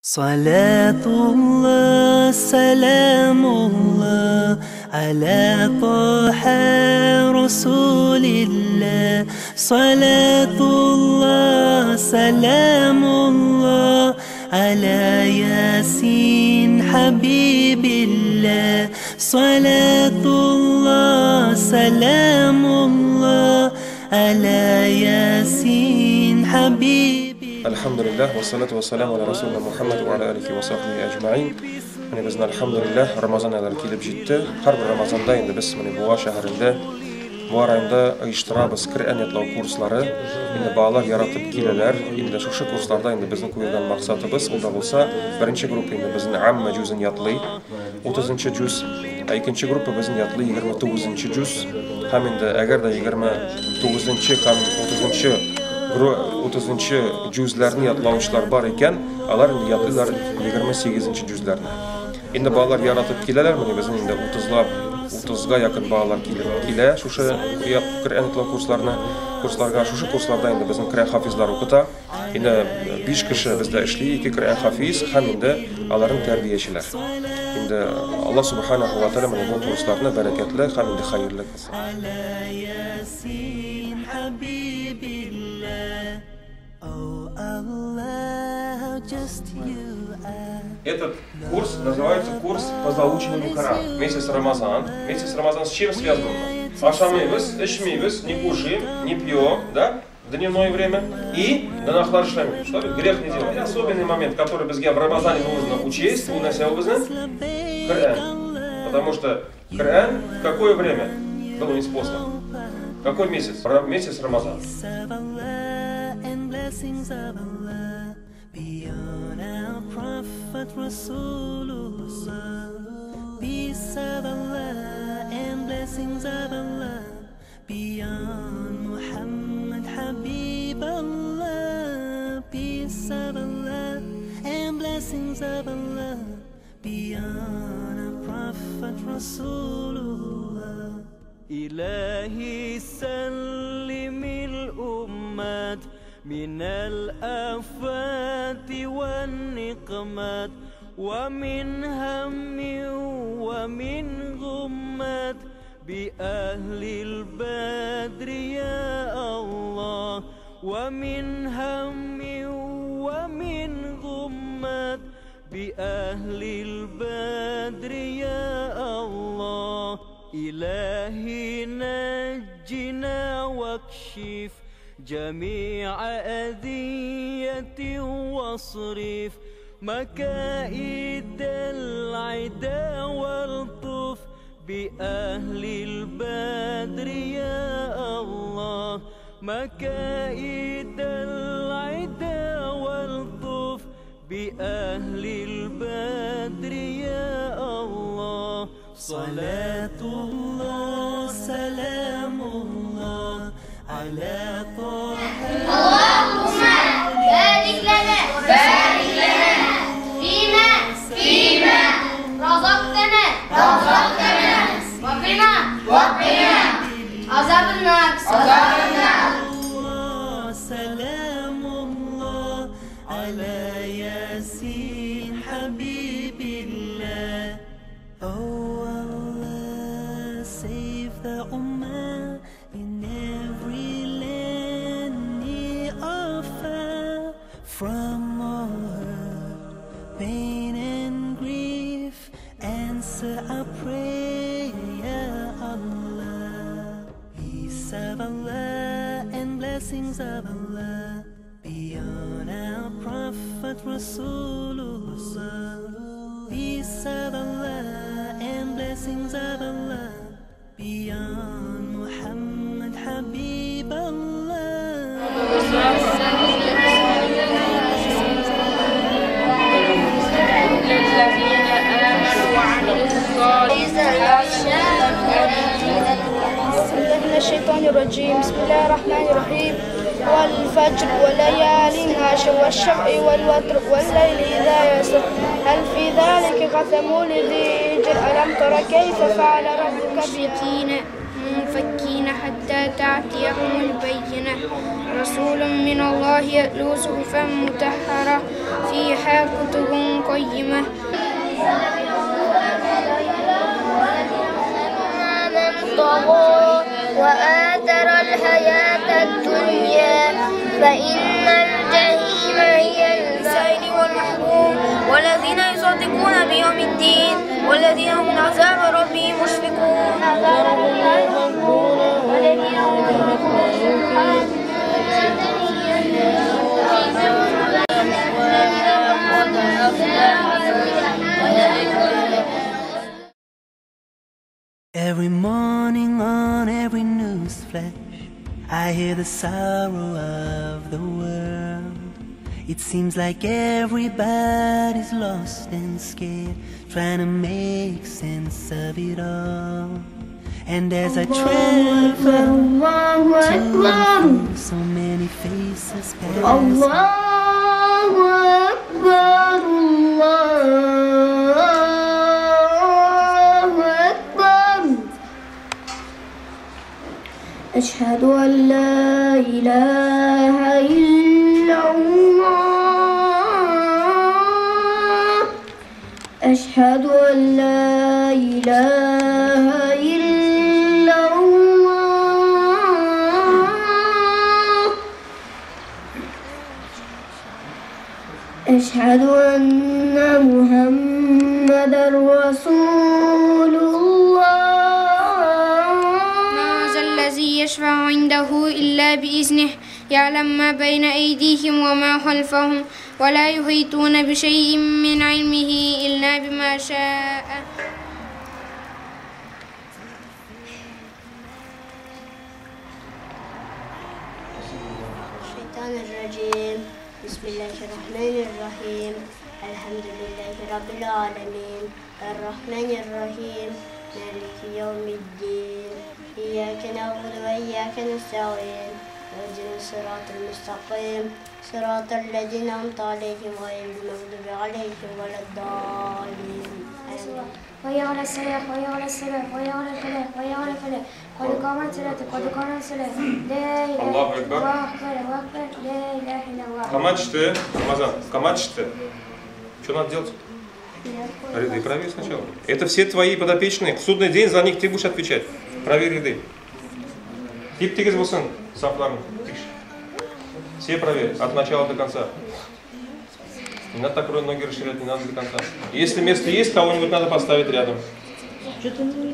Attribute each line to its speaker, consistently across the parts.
Speaker 1: صلاة الله سلام الله على طه رسول الله. صلاة الله سلام الله على ياسين حبيب الله. صلاة الله سلام الله على ياسين حبيب.
Speaker 2: الحمد لله والصلاة والسلام على رسولنا محمد وعلى آله وصحبه أجمعين. Mine bizning alhamdulillah Ramazon oylari kelib jetdi. Har bir Ramazonda endi biz mana bu shahrida bu ayda uyushtiramiz Qur'on yodlash kurslari. Endi bolalar yaratib keladilar. Endi shu kurslarda endi bizning qo'ygan maqsadimiz unda bo'lsa, birinchi guruh endi bizning amma juzini yodlay, 30-juz, ikkinchi guruh bizning yodlay 29-juz. Ham endi agarda 29-chi ham 30-chi juzlarni yodlovchilar bor ekan, ular endi yodlaylar 28-chi juzlarni. Endi bolalar yaratib keladilar, mana bizning endi 30ga yaqin bolalar keladi. Shu Qur'on kurslarga shu kurslarda endi bizning Qur'on hafizlar o'qita. Endi 5 kishi bizda ishlaydi, 2 Qur'on hafiz, ham endi ularning tarbiyachilar. Endi Alloh subhanahu va taolo mana bu kurslarni barakatli, ham endi xayrli qilsin. Этот курс называется курс по заучиванию Корана. Месяц Рамазан. Месяц Рамазан с чем связан? Ашамейбыз, ишмейбыз, не кушаем, не пьем, да? В дневное время. И да нахларшаем, чтобы грех не делать. Особенный момент, который в Рамазане нужно учесть, у нас Коран. Потому что Коран в какое время был неспослан? Какой месяц? Месяц Рамазан. Beyond our Prophet Rasulullah, peace of Allah and blessings of Allah. Beyond Muhammad Habib Allah, peace of Allah and blessings of Allah. Beyond our Prophet Rasulullah. Ilahi sallim al-ummat من الآفات والنقمات ومن هم ومن غمات بأهل البدر يا الله. ومن هم ومن غمات بأهل البدر يا الله. إلهي نجنا واكشف جميع أذية واصرف مكائد العدا والطف بأهل البدر يا الله. مكائد العدا والطف بأهل البدر يا الله. صلاة الله سلام الله على طه.
Speaker 3: اللهم بارك لنا فيما رزقتنا وقنا عذاب النار.
Speaker 1: سلام الله على ياسين حبيب الله. Oh Allah, save the ummah in every land near or far, from all hurt, pain and grief. Answer our prayer, Ya Allah. Peace of Allah and blessings of Allah beyond our Prophet Rasulullah. Peace of Allah and blessings of Allah beyond Muhammad Habib Allah.
Speaker 4: من الشيطان الرجيم. بسم الله الرحمن الرحيم. والفجر وليال عشر والشفع والوتر والليل إذا يسر هل في ذلك قسم لذي حجر ألم تر كيف فعل ربك
Speaker 5: منفكين حتى
Speaker 4: حتى تأتيهم البينة رسول من الله يتلو صحفا مطهرة فيها كتب قيمة
Speaker 3: من طغى وآثر الحياة الدنيا فإن الجحيم هي
Speaker 4: السائل والمحروم والذين يصدقون بيوم الدين والذين هم من عذاب ربهم مشفقون
Speaker 1: Every morning on every news flash, I hear the sorrow of the world. It seems like everybody's lost and scared, trying to make sense of it all. And as I travel to and fro, so many faces pass.
Speaker 3: Allahu Akbar, Allahu Akbar. أشهد أن لا إله إلا الله أشهد أن لا إله إلا الله أشهد أن محمدا رسول الله
Speaker 4: الذي يشفع عنده إلا بإذنه يعلم ما بين أيديهم وما خلفهم ولا يحيطون بشيء من علمه إلا بما شاء
Speaker 3: الشيطان الرجيم بسم الله الرحمن الرحيم الحمد لله رب العالمين الرحمن الرحيم مالك يوم الدين إياك نعبد وإياك نستعين اهدنا الصراط المستقيم صراط الذين أنعمت عليهم غير المغضوب عليهم ولا الضالين آمين.
Speaker 4: وهي على الصلاة وهي على الصلاة وهي على الفلاح وهي على الفلاح قد قامت الصلاة قد قامت الصلاة لا إله
Speaker 2: الله أكبر
Speaker 4: الله أكبر الله أكبر لا إله إلا الله.
Speaker 2: Камач ты, Рамазан, камач ты. Что надо делать? Ряды проверь сначала. Это все твои подопечные. В судный день за них ты будешь отвечать. Проверь ряды. Тип тигіз болсын, сафларын. Все проверь, от начала до конца. Не надо так ноги расширять, не надо до конца. Если место есть, кого-нибудь надо поставить рядом.
Speaker 4: Ты тоже.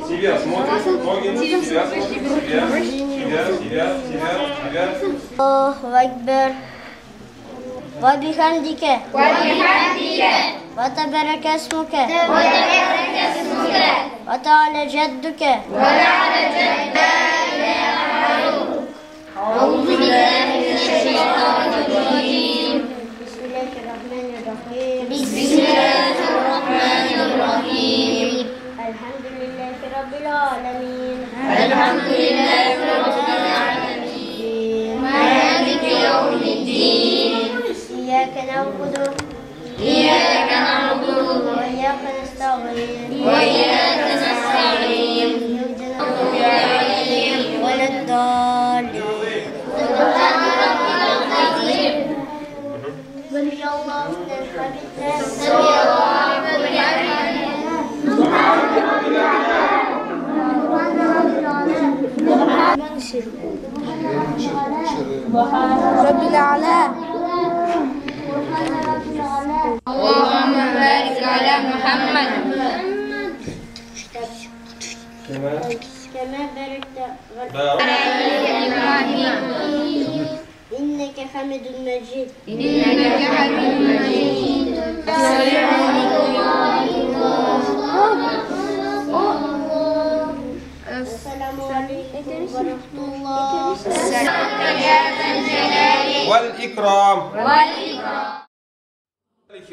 Speaker 2: Тебя смотришь, ноги, тебя смотришь, тебя.
Speaker 3: Allahu Akbar وبحمدك وتبارك اسمك وتعالى جدك أعوذ بالله من الشيطان الرجيم بسم الله الرحمن الرحيم الحمد لله رب العالمين مالك يوم الدين إياك نعبد وإياك نستعين ولا الضالين سمع الله لمن
Speaker 4: رب الأعلى. اللهم بارك على محمد
Speaker 3: كما باركت
Speaker 4: على إبراهيم
Speaker 3: إنك حميد مجيد
Speaker 4: إنك حميد مجيد.
Speaker 3: السلام عليكم ورحمة الله
Speaker 2: والإكرام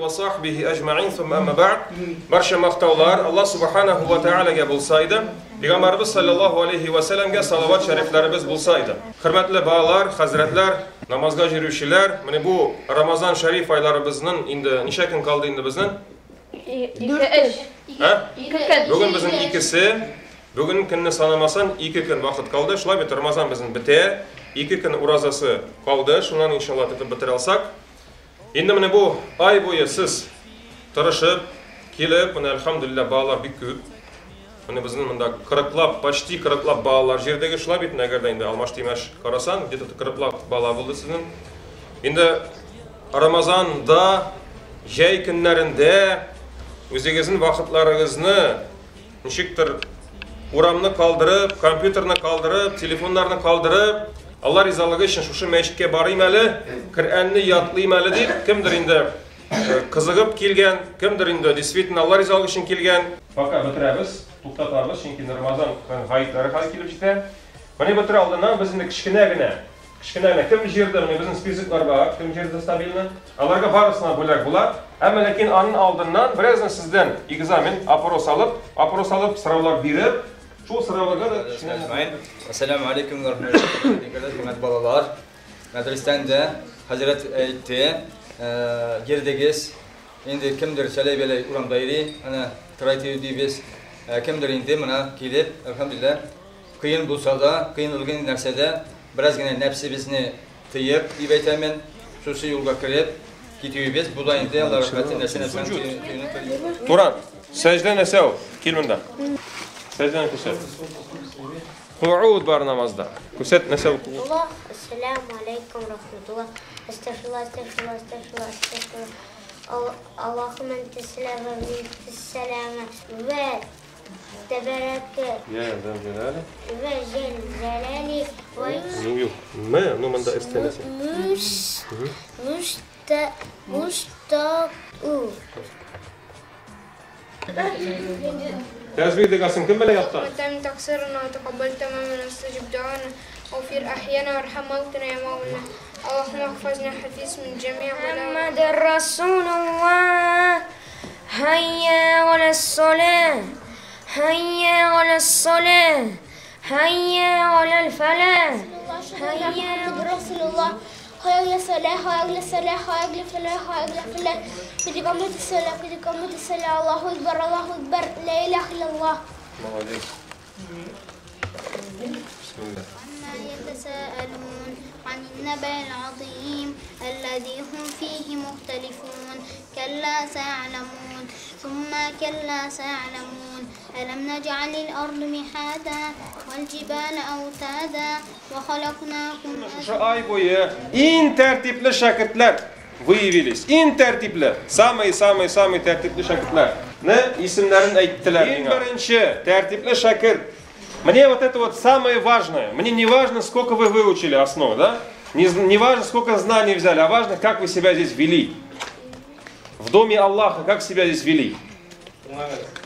Speaker 2: وصحبه أجمعين ثم أما بعد برشا مختولار الله سبحانه وتعالى bulsaydı Peygamberimiz sallallahu aleyhi ve sellem'ge salavat şeriflerimiz bulsaydı. Hürmetli bağlar, hazretler, namazga жүрушілер, mine bu Ramazan şerif aylarımızın indi neçe gün kaldı indi bizden? Бүгін біздің ikisi, бүгін күнні санамасан 2 күн вақыт қалды. Шулай бет Рамазан біздің біте, 2 күн уразасы қалды. Шунан иншалла тетіп бітіре алсақ. Енді міне бұл ай бойы сіз тырышып, келіп, міне альхамдулилля балалар бик көп. Міне біздің мұнда 40-лап, почти 40-лап балалар жердегі шулай бетін әгерде енді алмашты емеш қарасан, где-то 40-лап бала болды сіздің. Енді Рамазанда, жай күнлерінде өзіңіздің вақытларыңызны нешіктір урамны қалдырып, компьютерны қалдырып, телефонларны қалдырып, Алла ризалығы үшін шушы мәшітке барайым әлі, Құр'анны ятлайым әлі деп, кімдір енді қызығып келген, кімдір енді действительно Алла ризалығы үшін келген. Пока бітіреміз, тоқтатамыз, çünkü Рамазан ғайытлары қалай келіп жетті. Міне бітіре алдынан біз енді кішкене, кім жерді, біздің списоклар бар, кім жерді стабильны, аларға барысына бөлек болады. Әмі ләкин анын алдынан біразын сізден экзамен опрос алып, сұраулар беріп, шул сұрауларға да кішкене.
Speaker 5: Ассаламу алейкум ва рахматуллахи балалар. Мәдрестен де Хазірет әйтті, жердегіз, енді кімдір сәлей белей ұрамдайри, тұрайты дейбіз, кімдір енді мұна келіп, әлхамдулилlah, қиын болса да, қиын өлген нәрседе, biraz gene nefsimizni tıyıp, ibeytemen sosyal yolga kırıp gidiyoruz. Bu da indi Allah rahmetin nesine sen tüyünü.
Speaker 2: Turan, secde nese o? Kilmunda. Secde ne kuset? Ku'ud bar namazda. Kuset nese o?
Speaker 3: Allah, esselamu aleyküm rahmetullah. Estağfirullah. Allah'ım enteselam ve minteselame ve tebereke ve zelzelali ve
Speaker 2: Yok. Ma, no manda estenesi.
Speaker 3: Mustaqu.
Speaker 2: Tezbih de kalsın kim böyle yaptı?
Speaker 4: وتم تقصيرنا وتقبل تماما واستجب دعانا واغفر أحيانا وارحم موتنا يا مولانا اللهم احفظنا حفيظ من جميع محمد رسول الله هيا على الصلاة هيا على الصلاة هيا على الفلاح
Speaker 3: هيا رسول الله هيا صلاة هيا صلاة هيا فلاح هيا فلاح كده قامت الصلاة الله أكبر لا إله إلا الله.
Speaker 2: بسم الله.
Speaker 3: عما يتساءلون عن النبأ العظيم الذي هم فيه مختلفون كلا سيعلمون ثم كلا سيعلمون ألم نجعل الأرض مهادا والجبال أوتادا وخلقناكم
Speaker 2: Şu ay boyu en tertipli şakirtler выявились. En tertipli. Самый tertipli şakirtler. Ne? İsimlerini ayttılar. En birinci tertipli şakir. Мне вот это вот самое важное. Мне не важно, сколько вы выучили основу, да? Не важно, сколько знаний взяли, а важно, как вы себя здесь вели. В доме Аллаха, как себя здесь вели.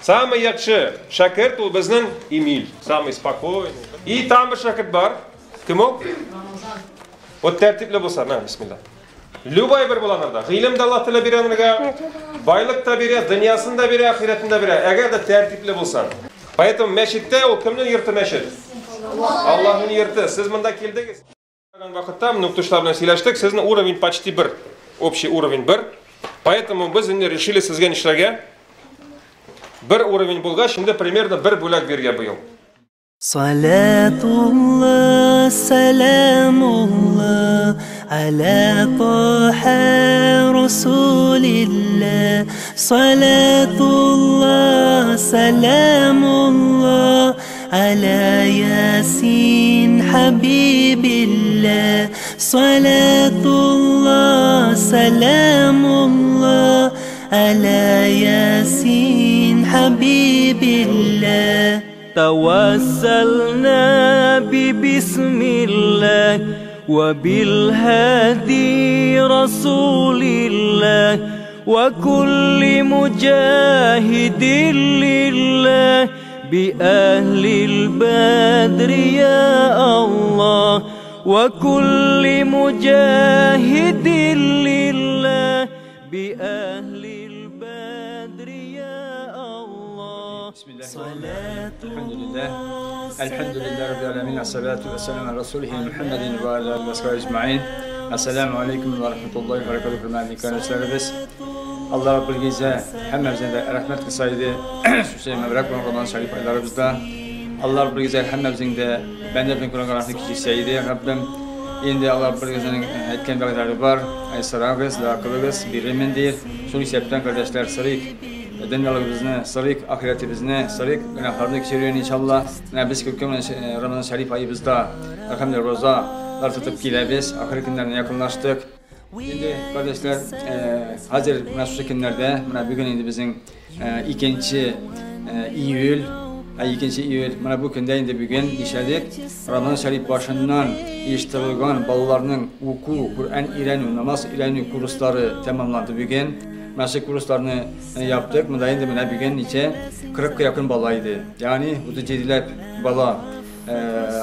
Speaker 2: Самый yaxşı şakir o bizning Emil. Самый спокойный. И там bir şakir var. Kim o? O tertipli bo'lsa, mana bismillah. Любой bir bo'lanlarda, ilm de Allah Teala bereniga, baylık da beri, dünyasını da beri, ahiretini de beri. Eğer de tertipli bo'lsan. Поэтому meşitte o kimnin yurti meşit? Allah'ın yurti. Siz bunda keldiniz. Vaqtda nuqtuşlar bilan сөйләштек. Sizning уровень почти bir. Общий уровень bir. Поэтому biz endi решили sizga ishlarga bir уровень bo'lgach, shunda примерно bir bo'lak bergan bu yil.
Speaker 1: Salatullah, salamullah ala Taha Rasulillah. Salatullah, salamullah ala Yasin Habibillah. Salatullah, salamullah ala Yasin Habibillah. توسلنا ببسم الله وبالهادي رسول الله وكل مجاهد لله بأهل البدر يا الله وكل مجاهد لله بأهل البدر يا الله.
Speaker 5: بسم الله الحمد لله رب العالمين الصلاة والسلام على رسوله محمد وعلى آله وصحبه أجمعين. Assalamu alaikum ve rahmetullahi ve berekatuhu hürmetli kardeşlerimiz. Allah Rabbül Gece hemmemizden de rahmet kısaydı. Hüseyin Mevrak ve Ramazan Şerif aylarımızda. Allah Rabbül Gece hemmemizden de bende bir Kur'an rahmet kişisiydi. Rabbim indi Allah Rabbül Gece'nin etken bağları var. Ay sarağız, lakılığız, birimindir. Şunu sebepten kardeşler sarık. Dünyalığımızı sarık, ahiretimizi sarık. Günahlarını geçiriyor inşallah. Biz kökümün Ramazan Şerif ayımızda elhamdülillah rozalar tutup gelebiliriz. Ahir günlerine yakınlaştık. Şimdi kardeşler hazır şu günlerde bugün indi bizim 2. İyül bu günde indi bugün işledik. Ramazan Şerif başından iştirilgan balalarının oku, Kur'an öğreniyor, namaz öğreniyor kursları tamamlandı bugün. Meslek kurslarını yaptık. Bunda indi bugün içe 40'a yakın balaydı. Yani 37 bala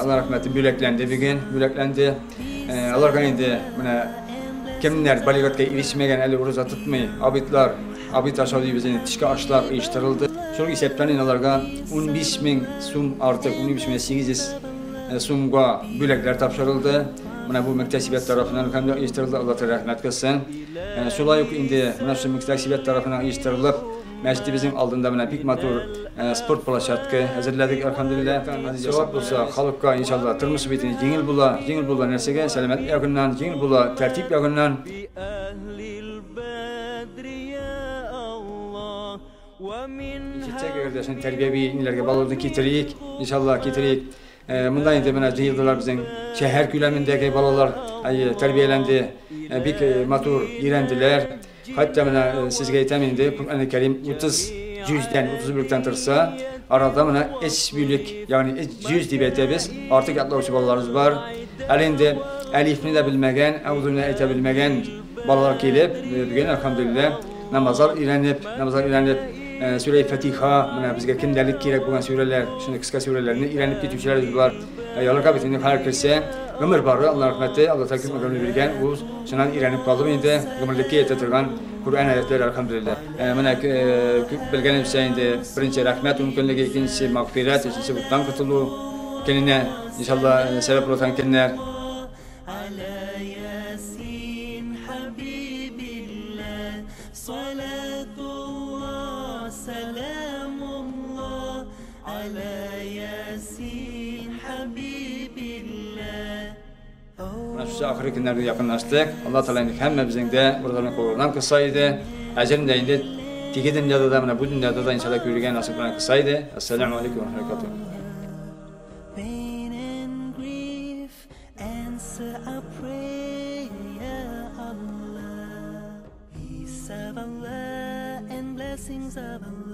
Speaker 5: Allah rahmeti büleklendi bugün. Allah indi kimler baligatga erişmegen eli uruza tutmayı, abid aşağı bizim tişki aşılar uyuşturuldu. Şu hesaptan inalarga 15.000 sum artık 15.800 sumga bülekler tapşırıldı. Bu mektesibiyet tarafından hem uyuşturuldu. Allah rahmet kılsın. Şolay yok indi şu mektesibiyet tarafından uyuşturulup mescidimizin aldığında pek matur spor plaşatkı hazırladık elhamdülillah. Cevap olsa halkka inşallah tırmışı bitini jengil bula nersege selamet yakından jengil bula tertip yakından. İşte kardeşim terbiyevi inilerge balığını kitirik inşallah kitirik. Bundan indi yıldılar bizim şehir külemindeki balalar terbiyelendi. Bir matur girendiler. Hatta sizge aytamindi Kur'an-ı Kerim 30 cüzden 31'den tırsa arada eşbülük yani 100 dibete biz artık atlavucu balalarımız var. Elinde elifini de bilmegen, avzunu etebilmegen balalar gelip bugün elhamdülillah namazlar öğrenip Sure-i Fatiha bizge kimlerlik gerek bulan sureler, şimdi kısa surelerini öğrenip gitmişlerimiz var. Yalnız kabetini hayal kırsa ömür barı Allah rahmeti Allah takip ömrünü bilgen bu şundan öğrenip kaldım indi ömürlükki yetetirgan Kur'an ayetleri elhamdülillah. Bilgenim şeyinde birinci rahmet mümkünlüğü, ikincisi mağfiret, üçüncüsü bundan kurtuluğu kendine inşallah sebep olan kendiler. Şu ahir günlerde yakınlaştık. Allah Teala'nın hemmemizin de buradan korunan kısaydı. Ecelim de indi. Tiki dünyada da bu dünyada da inşallah görürgen nasip olan kısaydı. Esselamu Aleyküm ve Rahmetullahi.
Speaker 1: Peace of Allah and blessings of Allah.